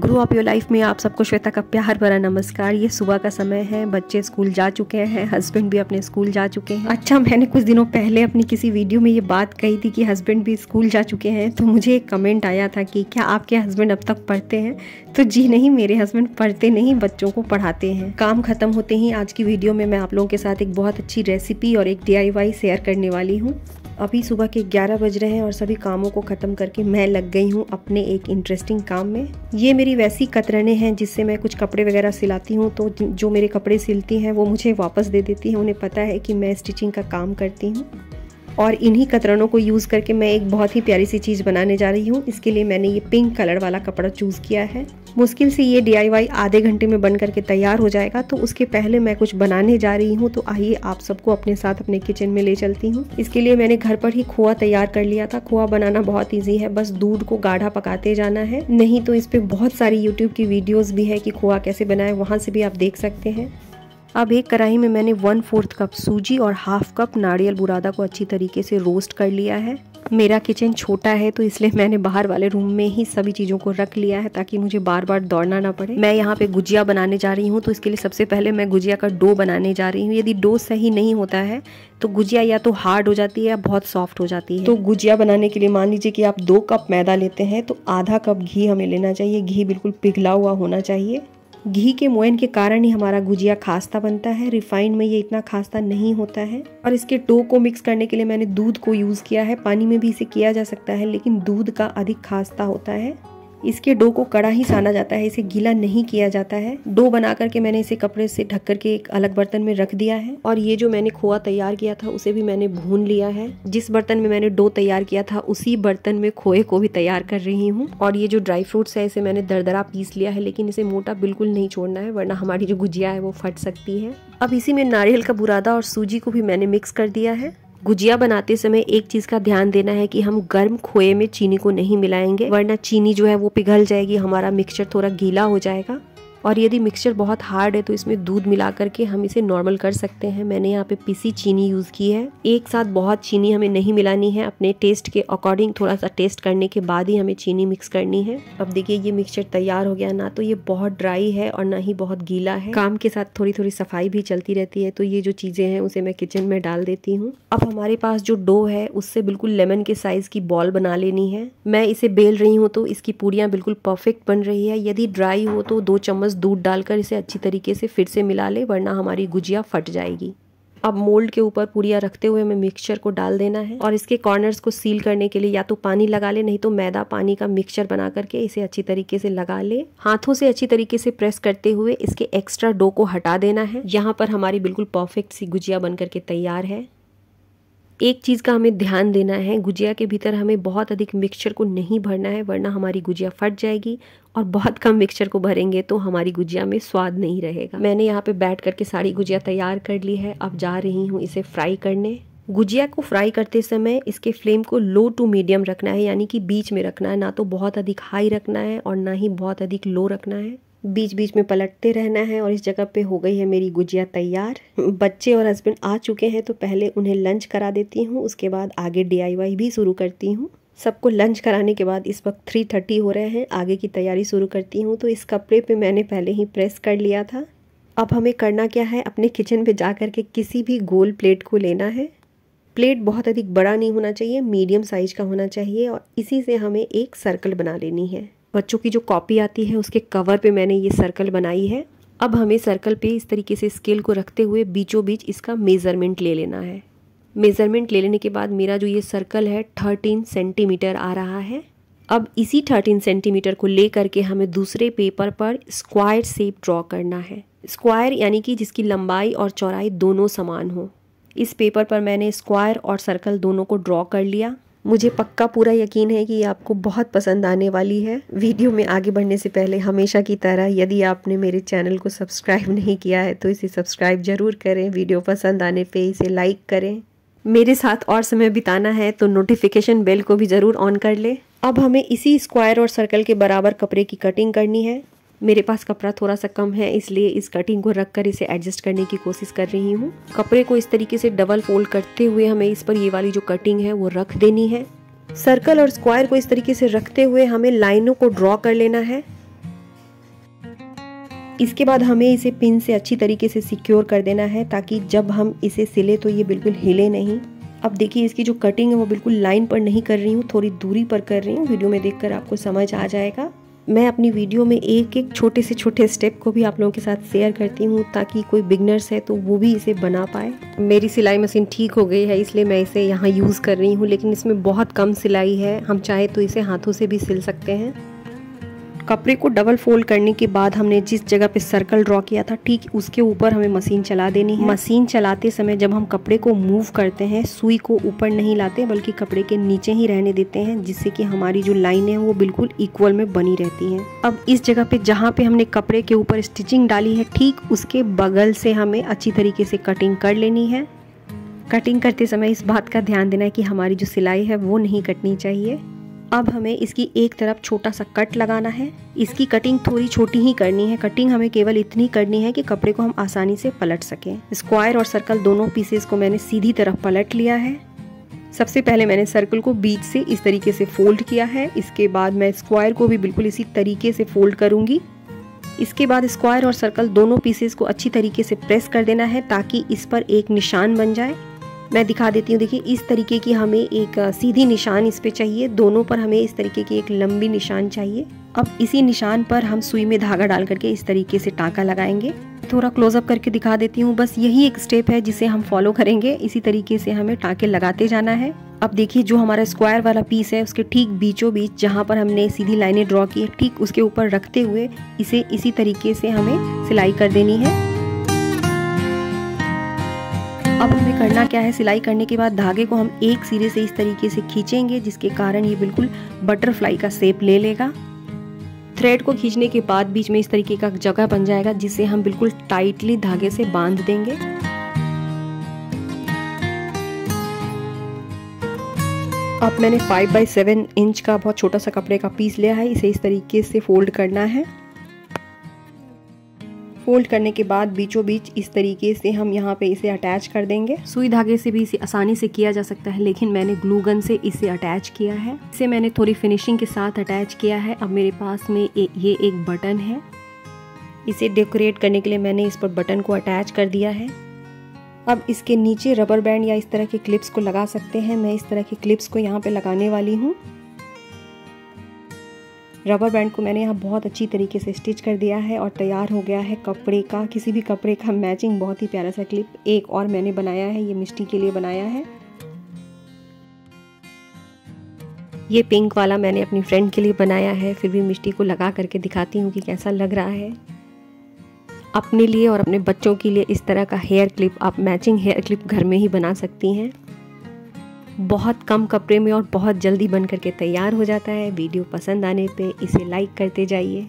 Grow up your life में आप सबको श्वेता का प्यार भरा नमस्कार। ये सुबह का समय है, बच्चे स्कूल जा चुके हैं, हस्बैंड भी अपने स्कूल जा चुके हैं। अच्छा, मैंने कुछ दिनों पहले अपनी किसी वीडियो में ये बात कही थी कि हस्बैंड भी स्कूल जा चुके हैं, तो मुझे एक कमेंट आया था कि क्या आपके हस्बैंड अब तक पढ़ते हैं? तो जी नहीं, मेरे हस्बैंड पढ़ते नहीं, बच्चों को पढ़ाते हैं। काम खत्म होते ही आज की वीडियो में मैं आप लोगों के साथ एक बहुत अच्छी रेसिपी और एक DIY शेयर करने वाली हूँ। अभी सुबह के 11 बज रहे हैं और सभी कामों को ख़त्म करके मैं लग गई हूँ अपने एक इंटरेस्टिंग काम में। ये मेरी वैसी कतरने हैं जिससे मैं कुछ कपड़े वगैरह सिलाती हूँ, तो जो मेरे कपड़े सिलती हैं वो मुझे वापस दे देती हैं। उन्हें पता है कि मैं स्टिचिंग का काम करती हूँ और इन्हीं कतरनों को यूज़ करके मैं एक बहुत ही प्यारी सी चीज़ बनाने जा रही हूँ। इसके लिए मैंने ये पिंक कलर वाला कपड़ा चूज़ किया है। मुश्किल से ये DIY आधे घंटे में बन करके तैयार हो जाएगा, तो उसके पहले मैं कुछ बनाने जा रही हूँ। तो आइए आप सबको अपने साथ अपने किचन में ले चलती हूँ। इसके लिए मैंने घर पर ही खोआ तैयार कर लिया था। खोआ बनाना बहुत ईजी है, बस दूध को गाढ़ा पकाते जाना है। नहीं तो इस पे बहुत सारी YouTube की वीडियोज़ भी है कि खोआ कैसे बनाए, वहाँ से भी आप देख सकते हैं। अब एक कढ़ाई में मैंने 1/4 कप सूजी और 1/2 कप नारियल बुरादा को अच्छी तरीके से रोस्ट कर लिया है। मेरा किचन छोटा है तो इसलिए मैंने बाहर वाले रूम में ही सभी चीज़ों को रख लिया है ताकि मुझे बार बार दौड़ना ना पड़े। मैं यहाँ पे गुजिया बनाने जा रही हूँ, तो इसके लिए सबसे पहले मैं गुजिया का डो बनाने जा रही हूँ। यदि डो सही नहीं होता है तो गुजिया या तो हार्ड हो जाती है या बहुत सॉफ्ट हो जाती है। तो गुजिया बनाने के लिए मान लीजिए कि आप 2 कप मैदा लेते हैं तो आधा कप घी हमें लेना चाहिए। घी बिल्कुल पिघला हुआ होना चाहिए। घी के मोयन के कारण ही हमारा गुजिया खास्ता बनता है, रिफाइंड में ये इतना खास्ता नहीं होता है। और इसके डो को मिक्स करने के लिए मैंने दूध को यूज़ किया है। पानी में भी इसे किया जा सकता है, लेकिन दूध का अधिक खास्ता होता है। इसके डो को कड़ा ही साना जाता है, इसे गीला नहीं किया जाता है। डो बना करके मैंने इसे कपड़े से ढक करके एक अलग बर्तन में रख दिया है। और ये जो मैंने खोआ तैयार किया था उसे भी मैंने भून लिया है। जिस बर्तन में मैंने डो तैयार किया था उसी बर्तन में खोए को भी तैयार कर रही हूँ। और ये जो ड्राई फ्रूट्स है इसे मैंने दरदरा पीस लिया है, लेकिन इसे मोटा बिल्कुल नहीं छोड़ना है, वरना हमारी जो गुजिया है वो फट सकती है। अब इसी में नारियल का बुरादा और सूजी को भी मैंने मिक्स कर दिया है। गुजिया बनाते समय एक चीज़ का ध्यान देना है कि हम गर्म खोए में चीनी को नहीं मिलाएंगे, वरना चीनी जो है वो पिघल जाएगी, हमारा मिक्सचर थोड़ा गीला हो जाएगा। और यदि मिक्सचर बहुत हार्ड है तो इसमें दूध मिला करके हम इसे नॉर्मल कर सकते हैं। मैंने यहाँ पे पीसी चीनी यूज़ की है। एक साथ बहुत चीनी हमें नहीं मिलानी है, अपने टेस्ट के अकॉर्डिंग थोड़ा सा टेस्ट करने के बाद ही हमें चीनी मिक्स करनी है। अब देखिए ये मिक्सचर तैयार हो गया। ना तो ये बहुत ड्राई है और ना ही बहुत गीला है। काम के साथ थोड़ी थोड़ी सफाई भी चलती रहती है, तो ये जो चीज़ें हैं उसे मैं किचन में डाल देती हूँ। अब हमारे पास जो डो है उससे बिल्कुल लेमन के साइज की बॉल बना लेनी है। मैं इसे बेल रही हूँ तो इसकी पूरियाँ बिल्कुल परफेक्ट बन रही है। यदि ड्राई हो तो 2 चम्मच दूध डालकर इसे अच्छी तरीके से फिर से मिला ले, वरना हमारी गुजिया फट जाएगी। अब मोल्ड के ऊपर पूरियाँ रखते हुए हमें मिक्सचर को डाल देना है और इसके कॉर्नर्स को सील करने के लिए या तो पानी लगा ले, नहीं तो मैदा पानी का मिक्सचर बना करके इसे अच्छी तरीके से लगा ले। हाथों से अच्छी तरीके से प्रेस करते हुए इसके एक्स्ट्रा डो को हटा देना है। यहाँ पर हमारी बिल्कुल परफेक्ट सी गुजिया बन करके तैयार है। एक चीज़ का हमें ध्यान देना है, गुजिया के भीतर हमें बहुत अधिक मिक्सचर को नहीं भरना है, वरना हमारी गुजिया फट जाएगी। और बहुत कम मिक्सचर को भरेंगे तो हमारी गुजिया में स्वाद नहीं रहेगा। मैंने यहाँ पे बैठ करके सारी गुजिया तैयार कर ली है। अब जा रही हूँ इसे फ्राई करने। गुजिया को फ्राई करते समय इसके फ्लेम को लो टू मीडियम रखना है, यानी कि बीच में रखना है। ना तो बहुत अधिक हाई रखना है और ना ही बहुत अधिक लो रखना है। बीच बीच में पलटते रहना है। और इस जगह पे हो गई है मेरी गुजिया तैयार। बच्चे और हस्बैंड आ चुके हैं तो पहले उन्हें लंच करा देती हूँ, उसके बाद आगे DIY भी शुरू करती हूँ। सबको लंच कराने के बाद इस वक्त 3:30 हो रहे हैं, आगे की तैयारी शुरू करती हूँ। तो इस कपड़े पे मैंने पहले ही प्रेस कर लिया था। अब हमें करना क्या है, अपने किचन पे जा करके किसी भी गोल प्लेट को लेना है। प्लेट बहुत अधिक बड़ा नहीं होना चाहिए, मीडियम साइज का होना चाहिए। और इसी से हमें एक सर्कल बना लेनी है। बच्चों की जो कॉपी आती है उसके कवर पे मैंने ये सर्कल बनाई है। अब हमें सर्कल पे इस तरीके से स्केल को रखते हुए बीचों बीच इसका मेज़रमेंट ले लेना है। मेज़रमेंट ले लेने के बाद मेरा जो ये सर्कल है 13 सेंटीमीटर आ रहा है। अब इसी 13 सेंटीमीटर को ले करके हमें दूसरे पेपर पर स्क्वायर शेप ड्रॉ करना है। स्क्वायर यानी कि जिसकी लंबाई और चौड़ाई दोनों समान हो। इस पेपर पर मैंने स्क्वायर और सर्कल दोनों को ड्रॉ कर लिया। मुझे पक्का पूरा यकीन है कि ये आपको बहुत पसंद आने वाली है। वीडियो में आगे बढ़ने से पहले हमेशा की तरह यदि आपने मेरे चैनल को सब्सक्राइब नहीं किया है तो इसे सब्सक्राइब जरूर करें। वीडियो पसंद आने पे इसे लाइक करें। मेरे साथ और समय बिताना है तो नोटिफिकेशन बेल को भी ज़रूर ऑन कर ले। अब हमें इसी स्क्वायर और सर्कल के बराबर कपड़े की कटिंग करनी है। मेरे पास कपड़ा थोड़ा सा कम है, इसलिए इस कटिंग को रखकर इसे एडजस्ट करने की कोशिश कर रही हूँ। कपड़े को इस तरीके से डबल फोल्ड करते हुए हमें इस पर ये वाली जो कटिंग है वो रख देनी है। सर्कल और स्क्वायर को इस तरीके से रखते हुए हमें लाइनों को ड्रॉ कर लेना है। इसके बाद हमें इसे पिन से अच्छी तरीके से सिक्योर कर देना है ताकि जब हम इसे सिले तो ये बिल्कुल हिले नहीं। अब देखिए इसकी जो कटिंग है वो बिल्कुल लाइन पर नहीं कर रही हूँ, थोड़ी दूरी पर कर रही हूँ। वीडियो में देखकर आपको समझ आ जाएगा। मैं अपनी वीडियो में एक एक छोटे से छोटे स्टेप को भी आप लोगों के साथ शेयर करती हूँ ताकि कोई बिगनर्स है तो वो भी इसे बना पाए। मेरी सिलाई मशीन ठीक हो गई है इसलिए मैं इसे यहाँ यूज़ कर रही हूँ, लेकिन इसमें बहुत कम सिलाई है। हम चाहे तो इसे हाथों से भी सिल सकते हैं। कपड़े को डबल फोल्ड करने के बाद हमने जिस जगह पे सर्कल ड्रॉ किया था ठीक उसके ऊपर हमें मशीन चला देनी है। मशीन चलाते समय जब हम कपड़े को मूव करते हैं सुई को ऊपर नहीं लाते बल्कि कपड़े के नीचे ही रहने देते हैं, जिससे कि हमारी जो लाइन है वो बिल्कुल इक्वल में बनी रहती है। अब इस जगह पे जहाँ पे हमने कपड़े के ऊपर स्टिचिंग डाली है ठीक उसके बगल से हमें अच्छी तरीके से कटिंग कर लेनी है। कटिंग करते समय इस बात का ध्यान देना है कि हमारी जो सिलाई है वो नहीं कटनी चाहिए। अब हमें इसकी एक तरफ छोटा सा कट लगाना है। इसकी कटिंग थोड़ी छोटी ही करनी है। कटिंग हमें केवल इतनी करनी है कि कपड़े को हम आसानी से पलट सकें। स्क्वायर और सर्कल दोनों पीसेस को मैंने सीधी तरफ पलट लिया है। सबसे पहले मैंने सर्कल को बीच से इस तरीके से फोल्ड किया है। इसके बाद मैं स्क्वायर को भी बिल्कुल इसी तरीके से फोल्ड करूंगी। इसके बाद स्क्वायर और सर्कल दोनों पीसेस को अच्छी तरीके से प्रेस कर देना है ताकि इस पर एक निशान बन जाए। मैं दिखा देती हूँ। देखिए इस तरीके की हमें एक सीधी निशान इस पे चाहिए, दोनों पर हमें इस तरीके की एक लंबी निशान चाहिए। अब इसी निशान पर हम सुई में धागा डाल करके इस तरीके से टाँका लगाएंगे। थोड़ा क्लोजअप करके दिखा देती हूँ। बस यही एक स्टेप है जिसे हम फॉलो करेंगे। इसी तरीके से हमें टाँके लगाते जाना है। अब देखिए जो हमारा स्क्वायर वाला पीस है उसके ठीक बीचों बीच जहाँ पर हमने सीधी लाइनें ड्रॉ की है ठीक उसके ऊपर रखते हुए इसे इसी तरीके से हमें सिलाई कर देनी है। अब हमें करना क्या है, सिलाई करने के बाद धागे को हम एक सिरे से इस तरीके से खींचेंगे जिसके कारण ये बिल्कुल बटरफ्लाई का शेप ले लेगा। थ्रेड को खींचने के बाद बीच में इस तरीके का जगह बन जाएगा जिसे हम बिल्कुल टाइटली धागे से बांध देंगे। अब मैंने 5x7 इंच का बहुत छोटा सा कपड़े का पीस लिया है। इसे इस तरीके से फोल्ड करना है। फोल्ड करने के बाद बीचों बीच इस तरीके से हम यहाँ पे इसे अटैच कर देंगे। सुई धागे से भी इसे आसानी से किया जा सकता है, लेकिन मैंने ग्लू गन से इसे अटैच किया है। इसे मैंने थोड़ी फिनिशिंग के साथ अटैच किया है। अब मेरे पास में ये एक बटन है। इसे डेकोरेट करने के लिए मैंने इस पर बटन को अटैच कर दिया है। अब इसके नीचे रबर बैंड या इस तरह के क्लिप्स को लगा सकते हैं। मैं इस तरह के क्लिप्स को यहाँ पे लगाने वाली हूँ। रबर बैंड को मैंने यहाँ बहुत अच्छी तरीके से स्टिच कर दिया है और तैयार हो गया है कपड़े का, किसी भी कपड़े का मैचिंग बहुत ही प्यारा सा क्लिप। एक और मैंने बनाया है, ये मिष्टी के लिए बनाया है। ये पिंक वाला मैंने अपनी फ्रेंड के लिए बनाया है। फिर भी मिष्टी को लगा करके दिखाती हूँ कि कैसा लग रहा है। अपने लिए और अपने बच्चों के लिए इस तरह का हेयर क्लिप आप मैचिंग हेयर क्लिप घर में ही बना सकती हैं। बहुत कम कपड़े में और बहुत जल्दी बन करके तैयार हो जाता है। वीडियो पसंद आने पे इसे लाइक करते जाइए।